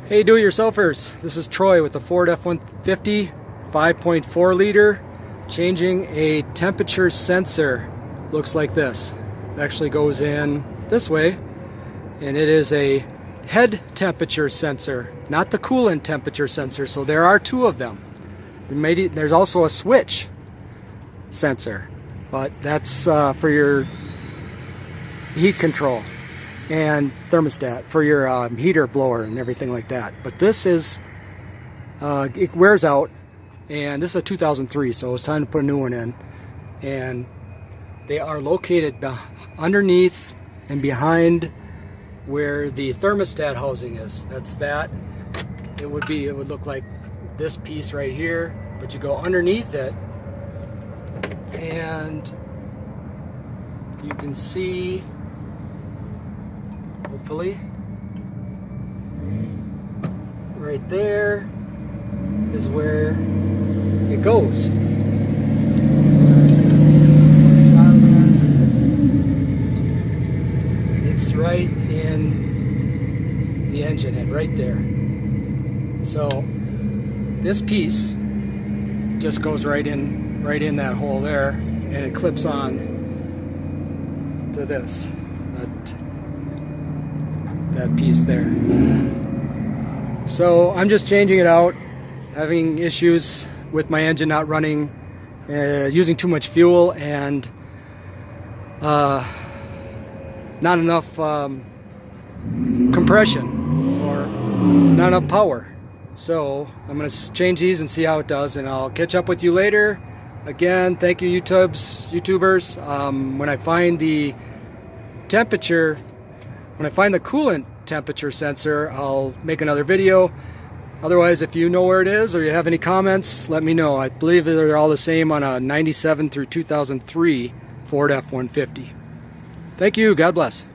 Hey do-it-yourselfers, this is Troy with the Ford F150 5.4 liter changing a temperature sensor. Looks like this. It actually goes in this way, and it is a head temperature sensor, not the coolant temperature sensor. So there are two of them. There's also a switch sensor, but that's for your heat control and thermostat for your heater blower and everything like that. But this is it wears out, and this is a 2003, so it's time to put a new one in. And they are located underneath and behind where the thermostat housing is. That's that. It would look like this piece right here, but you go underneath it and you can see, hopefully, right there is where it goes. It's right in the engine head, right there. So this piece just goes right in that hole there, and it clips on to this. That piece there. So I'm just changing it out, having issues with my engine not running, using too much fuel, and not enough compression or not enough power. So I'm going to change these and see how it does, and I'll catch up with you later. Again, thank you YouTubers. When I find the temperature, when I find the coolant temperature sensor, I'll make another video. Otherwise, if you know where it is or you have any comments, let me know. I believe they're all the same on a 97 through 2003 Ford F-150. Thank you. God bless.